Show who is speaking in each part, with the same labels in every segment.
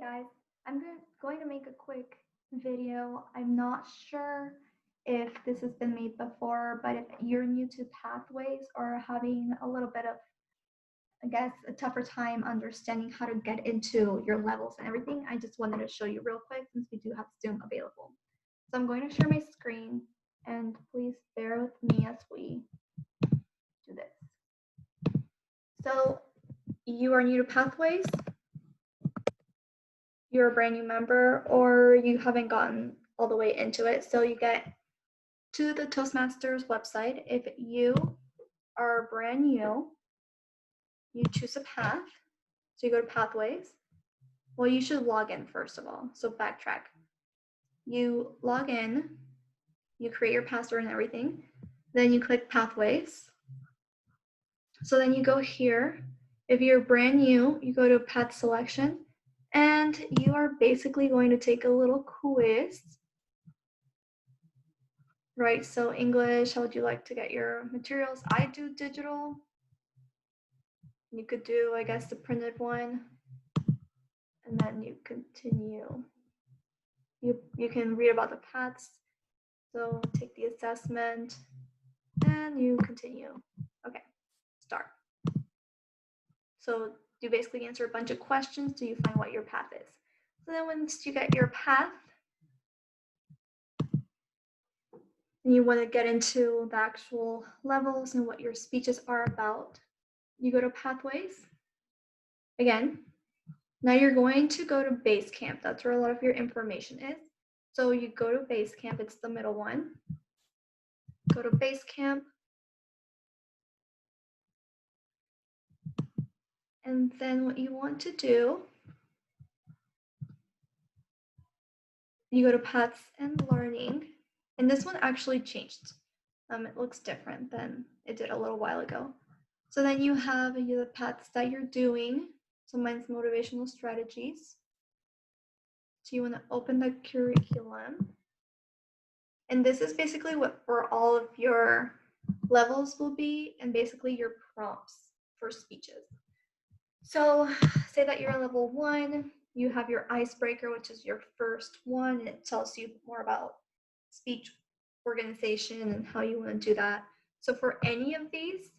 Speaker 1: guys, I'm going to make a quick video. I'm not sure if this has been made before, but if you're new to Pathways or having a little bit of, I guess, a tougher time understanding how to get into your levels and everything, I just wanted to show you real quick since we do have Zoom available. So I'm going to share my screen, and please bear with me as we do this. So you are new to Pathways, you're a brand new member, or you haven't gotten all the way into it. So you get to the Toastmasters website. If you are brand new, you choose a path. So you go to Pathways. Well, you should log in first of all. So backtrack. You log in, you create your password and everything. Then you click Pathways. So then you go here. If you're brand new, you go to Path Selection, and you are basically going to take a little quiz. Right, so English, how would you like to get your materials? I do digital. You could do, I guess, the printed one. And then you continue. You can read about the paths. So take the assessment and you continue. Okay, start. So you basically answer a bunch of questions till you find what your path is. So then once you get your path, and you want to get into the actual levels and what your speeches are about, you go to Pathways. Again, now you're going to go to Basecamp. That's where a lot of your information is. So you go to Basecamp, it's the middle one. Go to Basecamp. And then what you want to do, you go to Paths and Learning. And this one actually changed. It looks different than it did a little while ago. So then you have the paths that you're doing. So mine's motivational strategies. So you want to open the curriculum. And this is basically what for all of your levels will be, and basically your prompts for speeches. So say that you're level 1, you have your icebreaker, which is your first one, and it tells you more about speech organization and how you want to do that. So for any of these,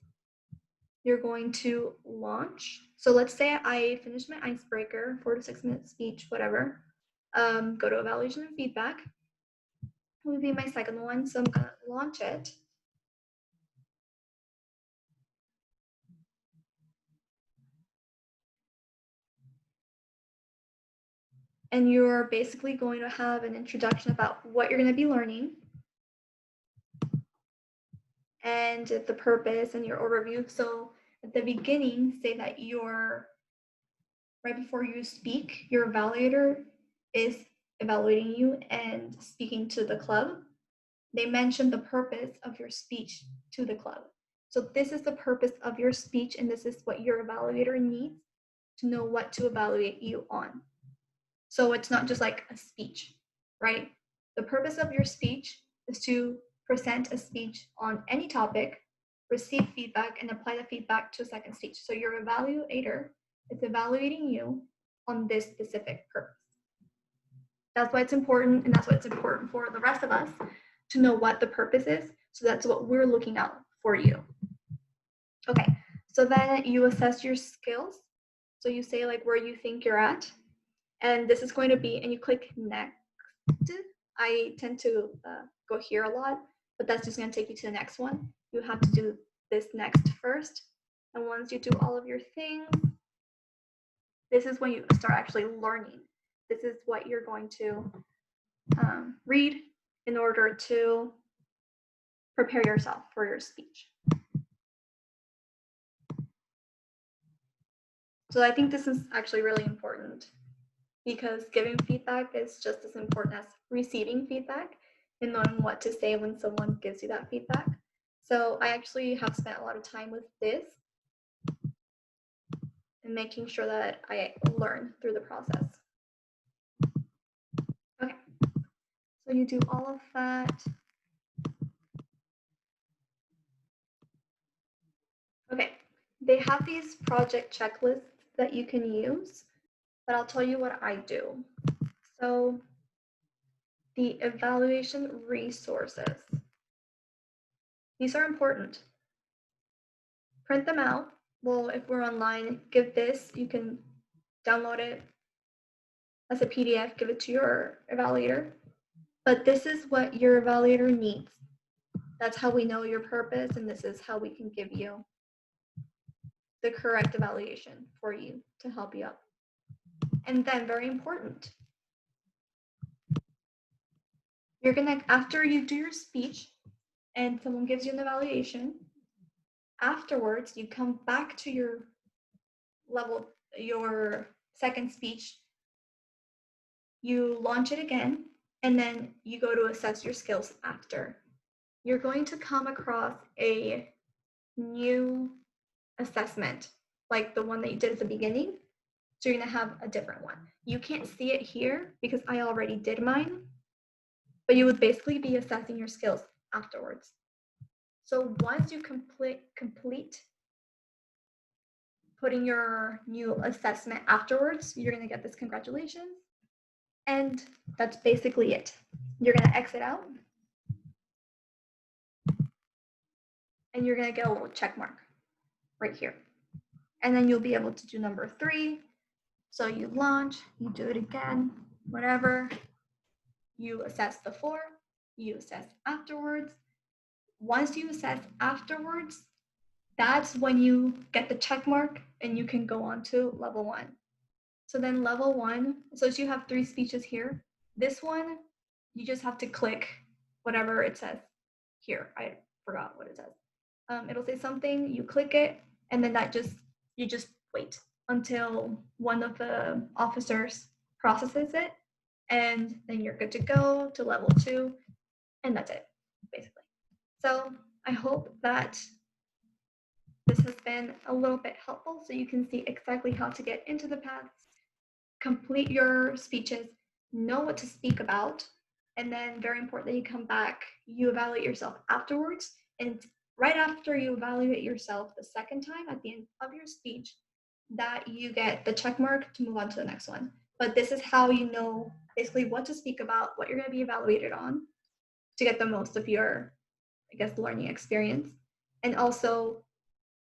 Speaker 1: you're going to launch. So let's say I finished my icebreaker, 4 to 6 minute speech, whatever. Go to evaluation and feedback. It would be my second one, so I'm going to launch it. And you're basically going to have an introduction about what you're going to be learning and the purpose and your overview. So at the beginning, say that right before you speak, your evaluator is evaluating you and speaking to the club. They mention the purpose of your speech to the club. So this is the purpose of your speech, and this is what your evaluator needs to know what to evaluate you on. So it's not just like a speech, right? The purpose of your speech is to present a speech on any topic, receive feedback, and apply the feedback to a second speech. So your evaluator is evaluating you on this specific purpose. That's why it's important, and that's why it's important for the rest of us to know what the purpose is. So that's what we're looking out for you. Okay, so then you assess your skills. So you say like where you think you're at. And this is going to be, and you click next. I tend to go here a lot, but that's just going to take you to the next one. You have to do this next first. And once you do all of your things, this is when you start actually learning. This is what you're going to read in order to prepare yourself for your speech. So I think this is actually really important, because giving feedback is just as important as receiving feedback and knowing what to say when someone gives you that feedback. So I actually have spent a lot of time with this and making sure that I learn through the process. Okay, so you do all of that. Okay, they have these project checklists that you can use. but I'll tell you what I do. So the evaluation resources, these are important. Print them out. Well, if we're online, give this, you can download it as a PDF, give it to your evaluator. But this is what your evaluator needs. That's how we know your purpose, and this is how we can give you the correct evaluation for you to help you out. And then, very important, you're gonna, after you do your speech and someone gives you an evaluation, afterwards you come back to your level, your second speech, you launch it again, and then you go to assess your skills after. You're going to come across a new assessment, like the one that you did at the beginning. So you're gonna have a different one. You can't see it here because I already did mine, but you would basically be assessing your skills afterwards. So once you complete putting your new assessment afterwards, you're gonna get this congratulations. And that's basically it. You're gonna exit out and you're gonna get a little check mark right here. And then you'll be able to do number 3. So you launch, you do it again, whatever. You assess before, you assess afterwards. Once you assess afterwards, that's when you get the check mark and you can go on to level 1. So then level 1, so you have 3 speeches here. This one, you just have to click whatever it says here. I forgot what it says. It'll say something, you click it, and then you just wait until one of the officers processes it, and then you're good to go to level 2, and that's it, basically. So I hope that this has been a little bit helpful so you can see exactly how to get into the paths, complete your speeches, know what to speak about, and then very important that you come back, you evaluate yourself afterwards, and right after you evaluate yourself the second time at the end of your speech, that you get the check mark to move on to the next one. But this is how you know basically what to speak about, what you're going to be evaluated on to get the most of your, I guess, learning experience, and also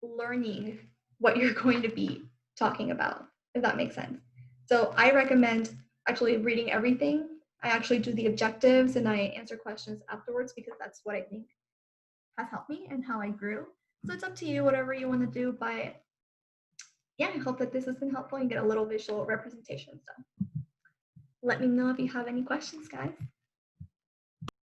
Speaker 1: learning what you're going to be talking about, if that makes sense. So I recommend actually reading everything. I actually do the objectives and I answer questions afterwards because that's what I think has helped me and how I grew. So it's up to you, whatever you want to do. But yeah, I hope that this has been helpful and get a little visual representation. So let me know if you have any questions, guys.